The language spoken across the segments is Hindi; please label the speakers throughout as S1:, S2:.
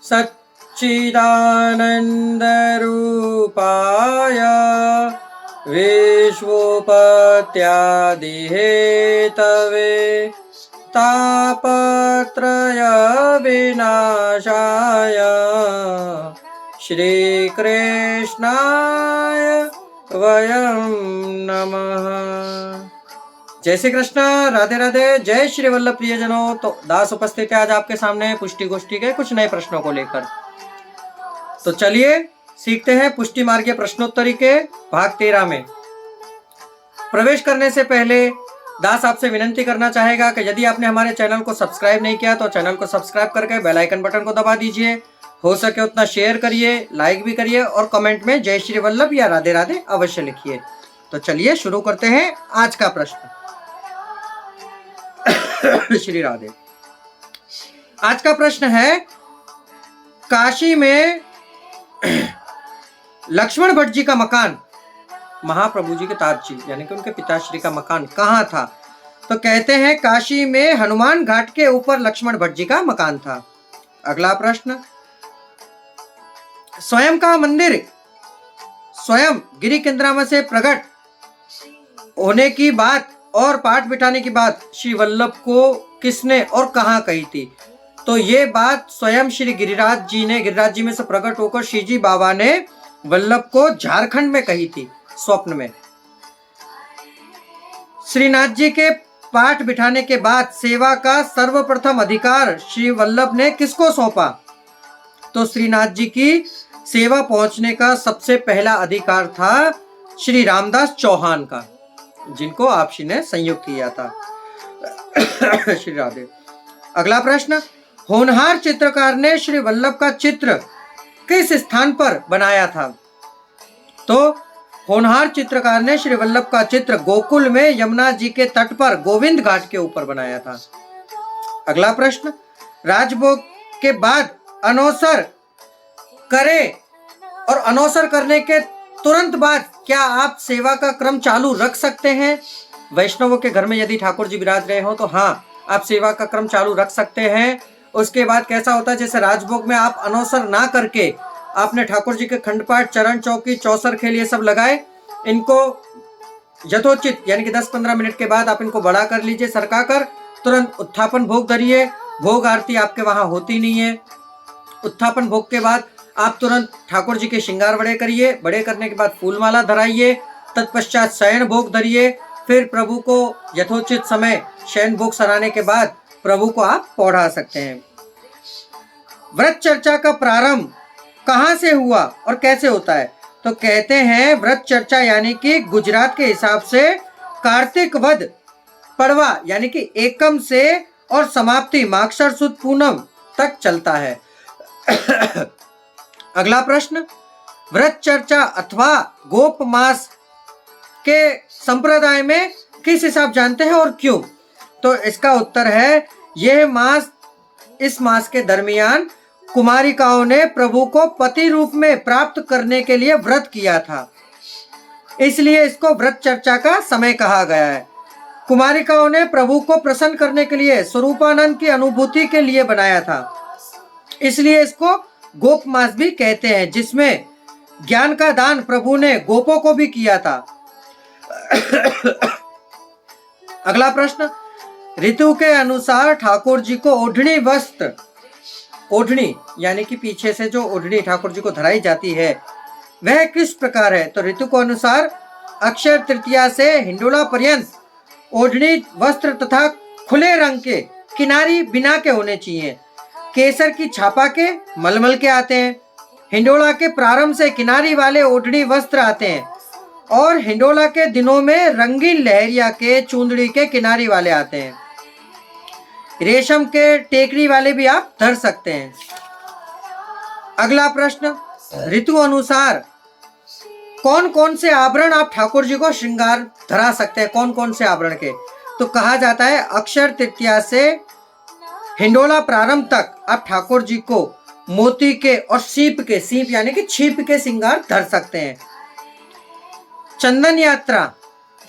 S1: सच्चिदानन्दरूपाय विश्वोपत्यादिहेतवे तापत्रय विनाशाय श्रीकृष्णाय वयं नमः। जय श्री कृष्ण, राधे राधे, जय श्री वल्लभ प्रियजनों। तो दास उपस्थित है आज आपके सामने पुष्टि गोष्ठी के कुछ नए प्रश्नों को लेकर। तो चलिए सीखते हैं पुष्टि मार्गीय प्रश्नोत्तरी के भाग 13 में। प्रवेश करने से पहले दास आपसे विनंती करना चाहेगा कि यदि आपने हमारे चैनल को सब्सक्राइब नहीं किया तो चैनल को सब्सक्राइब करके बेल आइकन बटन को दबा दीजिए। हो सके उतना शेयर करिए, लाइक भी करिए और कमेंट में जय श्री वल्लभ या राधे राधे अवश्य लिखिए। तो चलिए शुरू करते हैं आज का प्रश्न। श्री राधे। आज का प्रश्न है, काशी में लक्ष्मण भट्ट जी का मकान, महाप्रभु जी के तात जी यानी कि उनके पिताश्री का मकान कहाँ था? तो कहते हैं काशी में हनुमान घाट के ऊपर लक्ष्मण भट्ट जी का मकान था। अगला प्रश्न, स्वयं का मंदिर स्वयं गिरी केंद्रामा से प्रकट होने की बात और पाठ बिठाने की बात श्री वल्लभ को किसने और कहाँ कही थी? तो ये बात स्वयं श्री गिरिराज जी ने, गिरिराज जी में से प्रकट होकर श्री जी बाबा ने वल्लभ को झारखंड में कही थी स्वप्न में। श्रीनाथ जी के पाठ बिठाने के बाद सेवा का सर्वप्रथम अधिकार श्री वल्लभ ने किसको सौंपा? तो श्रीनाथ जी की सेवा पहुंचने का सबसे पहला अधिकार था श्री रामदास चौहान का, जिनको आपसी ने संयुक्त किया था। श्री राधे। अगला प्रश्न, होनहार चित्रकार ने श्री वल्लभ का चित्र किस स्थान पर बनाया था? तो होनहार चित्रकार ने श्री वल्लभ का चित्र गोकुल में यमुना जी के तट पर गोविंद घाट के ऊपर बनाया था। अगला प्रश्न, राजभोग के बाद अनौसर करें और अनौसर करने के तुरंत बाद क्या आप सेवा का क्रम चालू रख सकते हैं? वैष्णवों के घर में यदि ठाकुर जी विराज रहे हो तो हाँ, आप सेवा का क्रम चालू रख सकते हैं। उसके बाद कैसा होता है, जैसे राजभोग में आप अनौसर ना करके आपने ठाकुर जी के खंडपाठ, चरण चौकी, चौसर खेल ये सब लगाए, इनको यथोचित यानी कि 10-15 मिनट के बाद आप इनको बड़ा कर लीजिए, सरका कर तुरंत उत्थापन भोग धरिए। भोग आरती आपके वहां होती नहीं है। उत्थापन भोग के बाद आप तुरंत ठाकुर जी के श्रृंगार बड़े करिए, बड़े करने के बाद फूलमाला धराइए, तत्पश्चात शयन भोग धरिए। फिर प्रभु को यथोचित समय शयन भोग सराने के बाद प्रभु को आप पौढ़ा सकते हैं। व्रत चर्चा का प्रारंभ कहाँ से हुआ और कैसे होता है? तो कहते हैं व्रत चर्चा यानी कि गुजरात के हिसाब से कार्तिक वध पड़वा यानी कि एकम से और समाप्ति मागसर सुद पूनम तक चलता है। अगला प्रश्न, व्रत चर्चा अथवा गोप मास के संप्रदाय में किस हिसाब जानते हैं और क्यों? तो इसका उत्तर है, इस मास के दरमियान कुमारिकाओं ने प्रभु को पति रूप में प्राप्त करने के लिए व्रत किया था, इसलिए इसको व्रत चर्चा का समय कहा गया है। कुमारिकाओं ने प्रभु को प्रसन्न करने के लिए स्वरूपानंद की अनुभूति के लिए बनाया था, इसलिए इसको गोप मास भी कहते हैं, जिसमें ज्ञान का दान प्रभु ने गोपों को भी किया था। अगला प्रश्न, ऋतु के अनुसार ठाकुर जी को ओढ़नी वस्त्र, ओढ़नी यानी कि पीछे से जो ओढ़नी ठाकुर जी को धराई जाती है वह किस प्रकार है? तो ऋतु को अनुसार अक्षय तृतीया से हिंडोला पर्यंत ओढ़नी वस्त्र तथा खुले रंग के, किनारी बिना के होने चाहिए। केसर की छापा के, मलमल के आते हैं। हिंडोला के प्रारंभ से किनारी वाले ओढ़नी वस्त्र आते हैं और हिंडोला के दिनों में रंगीन लहरिया के, चूंदड़ी के किनारी वाले आते हैं। रेशम के टेकरी वाले भी आप धर सकते हैं। अगला प्रश्न, ऋतु अनुसार कौन कौन से आभरण आप ठाकुर जी को श्रृंगार धरा सकते हैं? कौन कौन से आभरण के? तो कहा जाता है अक्षय तृतीया से हिंडोला प्रारंभ तक आप ठाकुर जी को मोती के और सीप के, सीप यानी कि छीप के श्रृंगार धर सकते हैं। चंदन यात्रा,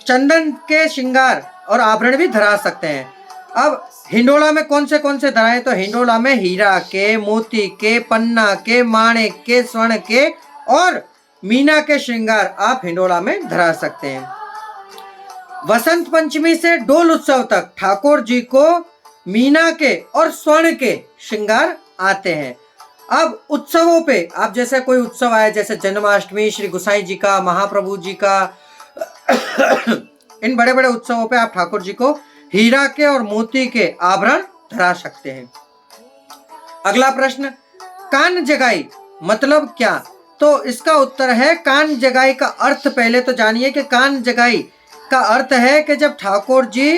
S1: चंदन के श्रृंगार और आभरण भी धरा सकते हैं। अब हिंडोला में कौन से धराए, तो हिंडोला में हीरा के, मोती के, पन्ना के, माणिक के, स्वर्ण के और मीना के श्रृंगार आप हिंडोला में धरा सकते हैं। वसंत पंचमी से डोल उत्सव तक ठाकुर जी को मीना के और स्वर्ण के श्रृंगार आते हैं। अब उत्सवों पे आप जैसे कोई उत्सव आए, जैसे जन्माष्टमी, श्री गोसाई जी का, महाप्रभु जी का, इन बड़े बड़े उत्सवों पे आप ठाकुर जी को हीरा के और मोती के आभरण धरा सकते हैं। अगला प्रश्न, कान जगाई मतलब क्या? तो इसका उत्तर है कान जगाई का अर्थ पहले तो जानिए कि कान जगाई का अर्थ है कि जब ठाकुर जी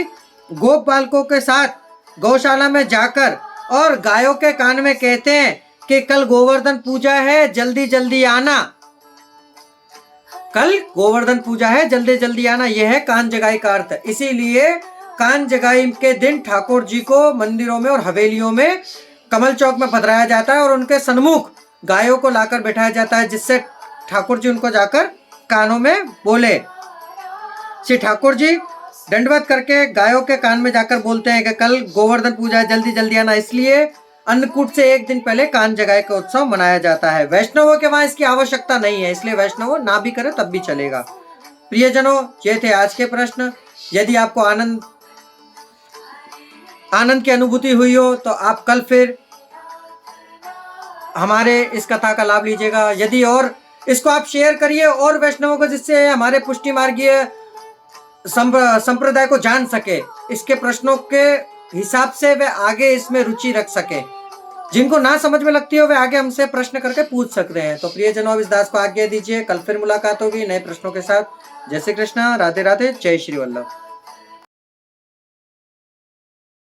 S1: गोप बालकों के साथ गौशाला में जाकर और गायों के कान में कहते हैं कि कल गोवर्धन पूजा है, जल्दी जल्दी आना, कल गोवर्धन पूजा है, जल्दी जल्दी आना, यह है कान जगाई का अर्थ। इसीलिए कान जगाई के दिन ठाकुर जी को मंदिरों में और हवेलियों में कमल चौक में पधराया जाता है और उनके सन्मुख गायों को लाकर बैठाया जाता है, जिससे ठाकुर जी उनको जाकर कानों में बोले। श्री ठाकुर जी दंडवत करके गायों के कान में जाकर बोलते हैं कि कल गोवर्धन पूजा है, जल्दी जल्दी आना। इसलिए अन्नकूट से एक दिन पहले कान जगाई का उत्सव मनाया जाता है। वैष्णवों के वहां इसकी आवश्यकता नहीं है, इसलिए वैष्णव ना भी करे तब भी चलेगा। प्रियजनों, ये थे आज के प्रश्न। यदि आपको आनंद की अनुभूति हुई हो तो आप कल फिर हमारे इस कथा का लाभ लीजिएगा। यदि और इसको आप शेयर करिए और वैष्णवों को, जिससे हमारे पुष्टि मार्गीय संप्रदाय को जान सके, इसके प्रश्नों के हिसाब से वे आगे इसमें रुचि रख सके। जिनको ना समझ में लगती हो वे आगे हमसे प्रश्न करके पूछ सकते हैं। तो प्रियजनों, अब इस दास को आज्ञा दीजिए, कल फिर मुलाकात होगी नए प्रश्नों के साथ। जय श्री कृष्णा, राधे राधे, जय श्री वल्लभ।